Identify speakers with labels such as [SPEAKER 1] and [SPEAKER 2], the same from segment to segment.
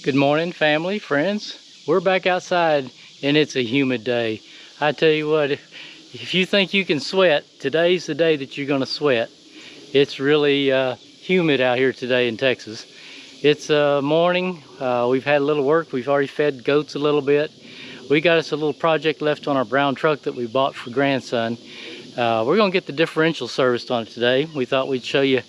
[SPEAKER 1] Good morning, family, friends. We're back outside and it's a humid day. I tell you what, if you think you can sweat, today's the day that you're gonna sweat. It's really humid out here today in Texas. It's morning, we've had a little work. We've already fed goats a little bit. We got us a little project left on our brown truck that we bought for grandson. We're gonna get the differential serviced on it today. We thought we'd show you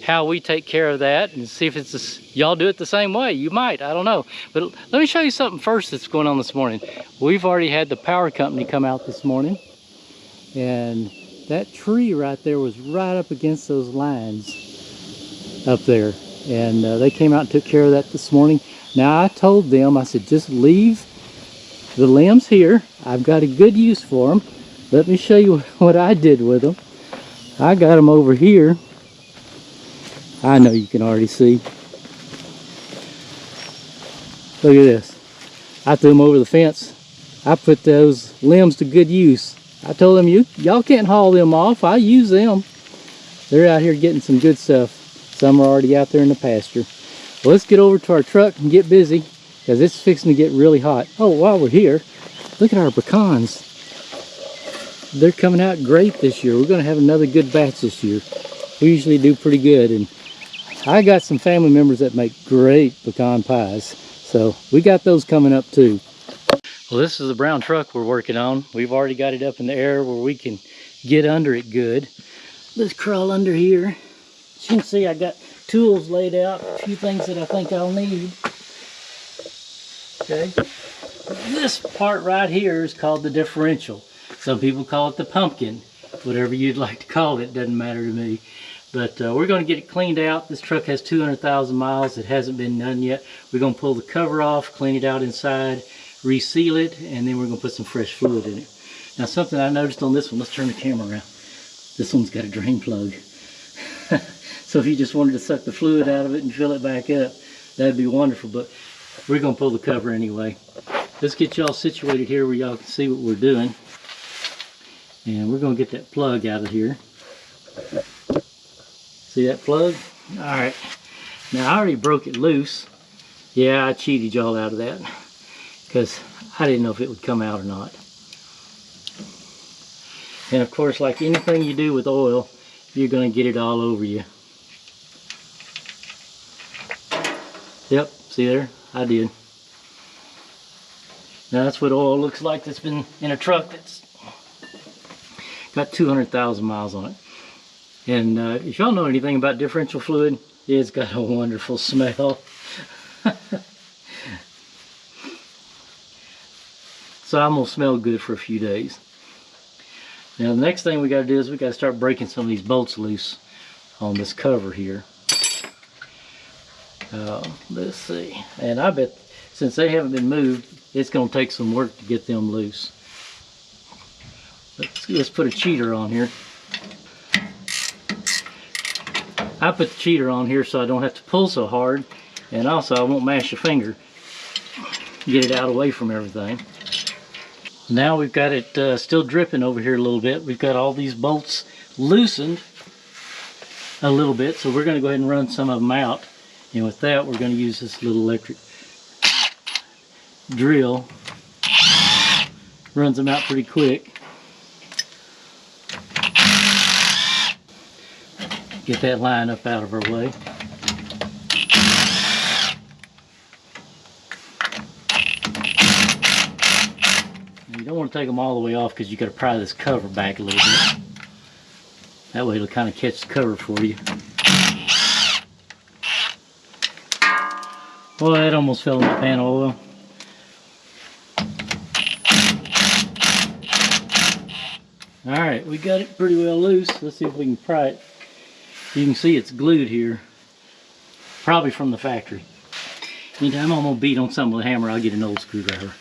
[SPEAKER 1] how we take care of that and see if it's y'all do it the same way. You might, I don't know. But let me show you something first that's going on this morning. We've already had the power company come out this morning, and that tree right there was right up against those lines up there. And they came out and took care of that this morning. Now I told them, I said, just leave the limbs here. I've got a good use for them. Let me show you what I did with them. I got them over here. I know you can already see. Look at this. I threw them over the fence. I put those limbs to good use. I told them, y'all can't haul them off. I use them. They're out here getting some good stuff. Some are already out there in the pasture. Well, let's get over to our truck and get busy because it's fixing to get really hot. Oh, while we're here, look at our pecans. They're coming out great this year. We're going to have another good batch this year. We usually do pretty good, and I got some family members that make great pecan pies, so we got those coming up too. Well, this is the brown truck we're working on. We've already got it up in the air where we can get under it good. Let's crawl under here. As you can see, I got tools laid out, a few things that I think I'll need. Okay, this part right here is called the differential. Some people call it the pumpkin. Whatever you'd like to call it, doesn't matter to me. But we're going to get it cleaned out. This truck has 200,000 miles. It hasn't been done yet. We're going to pull the cover off, clean it out inside, reseal it, and then we're going to put some fresh fluid in it. Now, something I noticed on this one, let's turn the camera around. This one's got a drain plug. So if you just wanted to suck the fluid out of it and fill it back up, that'd be wonderful. But we're going to pull the cover anyway. Let's get y'all situated here where y'all can see what we're doing. And we're going to get that plug out of here. See that plug? All right. Now I already broke it loose. Yeah, I cheated y'all out of that because I didn't know if it would come out or not. And of course, like anything you do with oil, you're going to get it all over you. Yep, see there? I did. Now that's what oil looks like that's been in a truck that's got 200,000 miles on it. And if y'all know anything about differential fluid, it's got a wonderful smell. So I'm gonna smell good for a few days. Now the next thing we gotta do is we gotta start breaking some of these bolts loose on this cover here. Let's see. And I bet since they haven't been moved, it's gonna take some work to get them loose. Let's put a cheater on here. I put the cheater on here so I don't have to pull so hard, and also I won't mash a finger. Get it out away from everything. Now we've got it still dripping over here a little bit. We've got all these bolts loosened a little bit, so we're going to go ahead and run some of them out. And with that, we're going to use this little electric drill. Runs them out pretty quick. Get that line up out of our way. And you don't want to take them all the way off because you got to pry this cover back a little bit. That way it'll kind of catch the cover for you. Boy, that almost fell in the pan of oil. Alright, we got it pretty well loose. Let's see if we can pry it. You can see it's glued here, probably from the factory. Anytime I'm gonna beat on something with a hammer, I'll get an old screwdriver.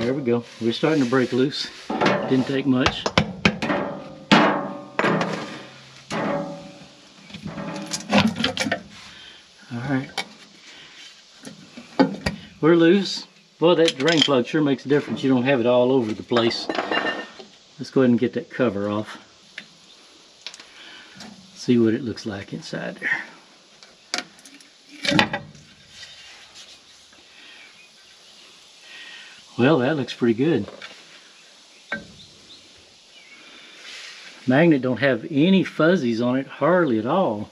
[SPEAKER 1] There we go. We're starting to break loose. Didn't take much. All right. We're loose. Well, that drain plug sure makes a difference. You don't have it all over the place. Let's go ahead and get that cover off. See what it looks like inside there. Well, that looks pretty good. Magnet don't have any fuzzies on it, hardly at all.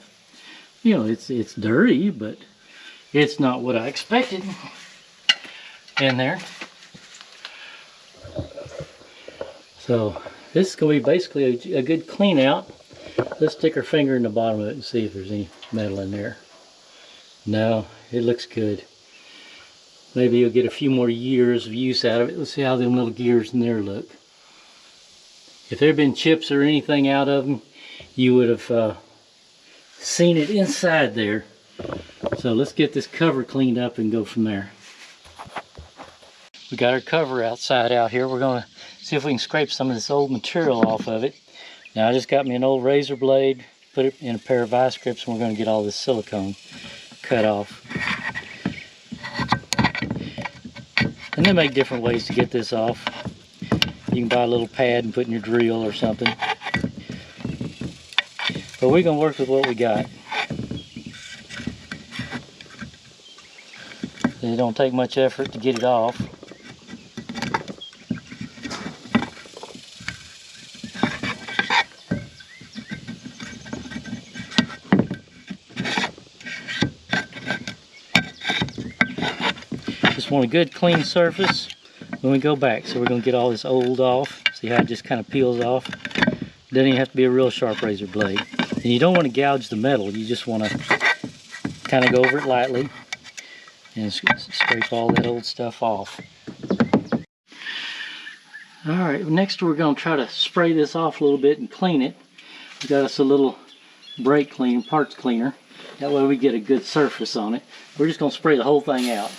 [SPEAKER 1] You know, it's dirty, but it's not what I expected in there. So this is going to be basically a good clean out. Let's stick our finger in the bottom of it and see if there's any metal in there. No, it looks good. Maybe you'll get a few more years of use out of it. Let's see how them little gears in there look. If there had been chips or anything out of them, you would have seen it inside there. So let's get this cover cleaned up and go from there. We got our cover outside out here. We're going to see if we can scrape some of this old material off of it. Now I just got me an old razor blade, put it in a pair of vice grips, and we're going to get all this silicone cut off. And they make different ways to get this off. You can buy a little pad and put in your drill or something. But we're going to work with what we got. It don't take much effort to get it off. Just want a good clean surface when we go back. So we're going to get all this old off. See how it just kind of peels off? Doesn't even have to be a real sharp razor blade. And you don't want to gouge the metal. You just want to kind of go over it lightly and scrape all that old stuff off. Alright, next we're going to try to spray this off a little bit and clean it. We got us a little brake cleaner, parts cleaner. That way we get a good surface on it. We're just going to spray the whole thing out.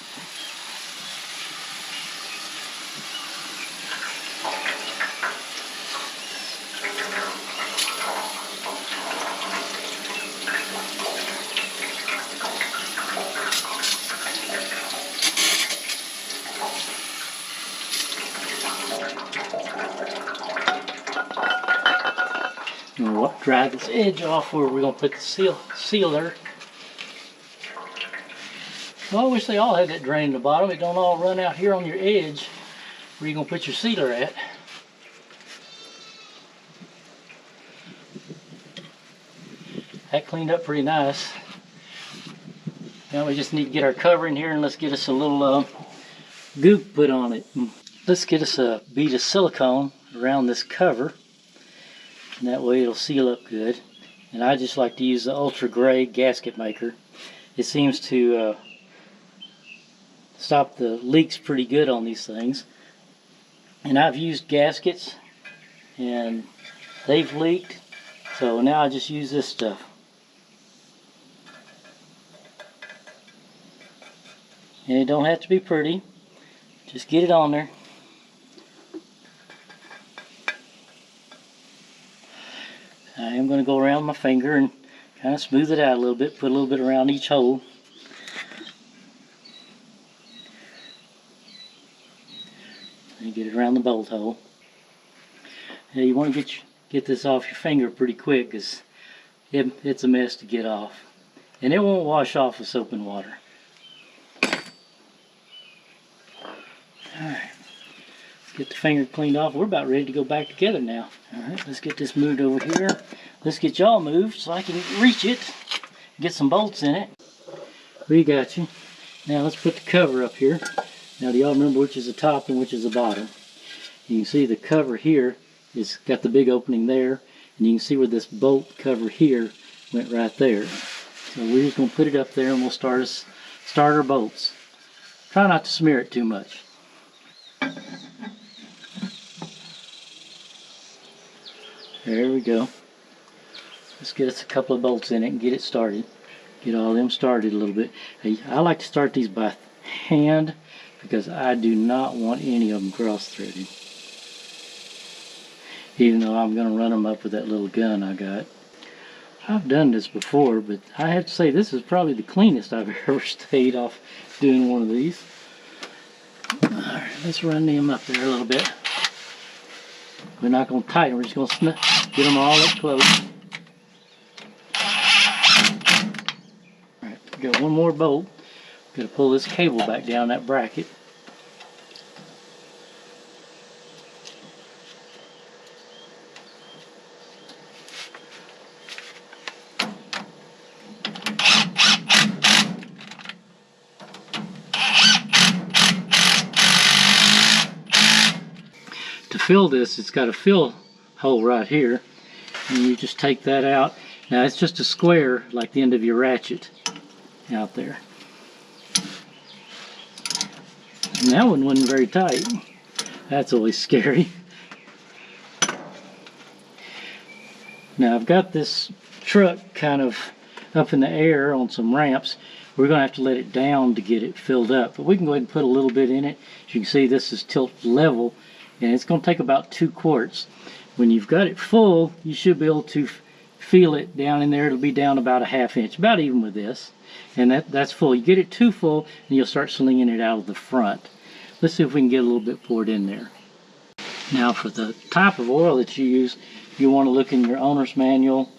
[SPEAKER 1] And we'll dry this edge off where we're going to put the sealer. Well, I wish they all had that drain in the bottom. It don't all run out here on your edge where you're going to put your sealer at. That cleaned up pretty nice. Now we just need to get our cover in here and let's get us a little goop put on it. Let's get us a bead of silicone around this cover. And that way it'll seal up good. And I just like to use the ultra gray gasket maker. It seems to stop the leaks pretty good on these things. And I've used gaskets and they've leaked, so now I just use this stuff. And it don't have to be pretty, just get it on there. I am going to go around my finger and kind of smooth it out a little bit, put a little bit around each hole. And get it around the bolt hole. Now you want to get this off your finger pretty quick because it's a mess to get off. And it won't wash off with soap and water. Alright, let's get the finger cleaned off. We're about ready to go back together now. Alright, let's get this moved over here. Let's get y'all moved so I can reach it, get some bolts in it. We got you. Now let's put the cover up here. Now do y'all remember which is the top and which is the bottom? You can see the cover here is got the big opening there, and you can see where this bolt cover here went right there. So we're just going to put it up there and we'll start our bolts. Try not to smear it too much. There we go. Let's get us a couple of bolts in it and get it started. Get all of them started a little bit. Hey, I like to start these by hand because I do not want any of them cross-threaded. Even though I'm going to run them up with that little gun I got. I've done this before, but I have to say this is probably the cleanest I've ever stayed off doing one of these. Let's run them up there a little bit. We're not going to tighten, we're just going to get them all up close. Alright, we got one more bolt. Got to pull this cable back down that bracket. To fill this, it's got a fill hole right here, and you just take that out. Now it's just a square like the end of your ratchet out there. And that one wasn't very tight. That's always scary. Now I've got this truck kind of up in the air on some ramps. We're going to have to let it down to get it filled up, but we can go ahead and put a little bit in it. As you can see, this is tilt level, and it's going to take about 2 quarts. When you've got it full, you should be able to feel it down in there. It'll be down about a 1/2 inch, about even with this. And that's full. You get it too full, and you'll start slinging it out of the front. Let's see if we can get a little bit poured in there. Now for the type of oil that you use, you want to look in your owner's manual,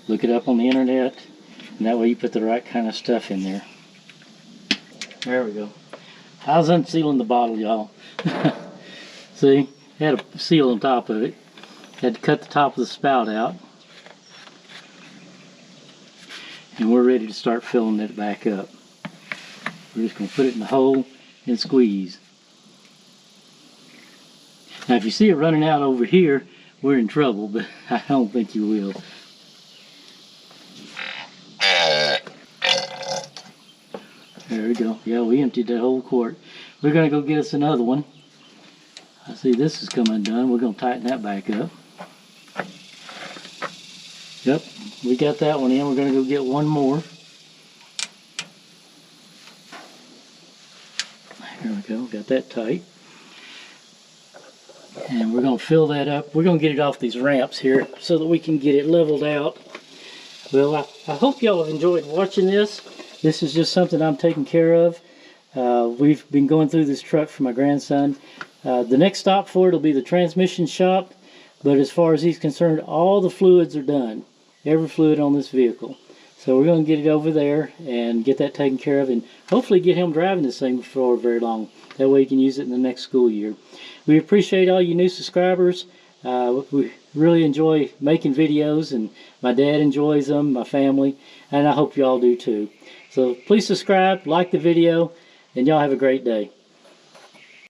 [SPEAKER 1] look it up on the internet, and that way you put the right kind of stuff in there. There we go. I was unsealing the bottle, y'all. See, it had a seal on top of it. Had to cut the top of the spout out. And we're ready to start filling it back up. We're just going to put it in the hole and squeeze. Now if you see it running out over here, we're in trouble, but I don't think you will. There we go. Yeah, we emptied that whole quart. We're going to go get us another one. I see this is coming undone. We're going to tighten that back up. Yep, we got that one in. We're going to go get one more. There we go. Got that tight. And we're going to fill that up. We're going to get it off these ramps here so that we can get it leveled out. Well, I hope y'all have enjoyed watching this. This is just something I'm taking care of. We've been going through this truck for my grandson. The next stop for it will be the transmission shop. But as far as he's concerned, all the fluids are done. Every fluid on this vehicle. So we're going to get it over there and get that taken care of, and hopefully get him driving this thing before very long. That way he can use it in the next school year. We appreciate all you new subscribers. We really enjoy making videos, and my dad enjoys them, my family, and I hope you all do too. So please subscribe, like the video, and y'all have a great day.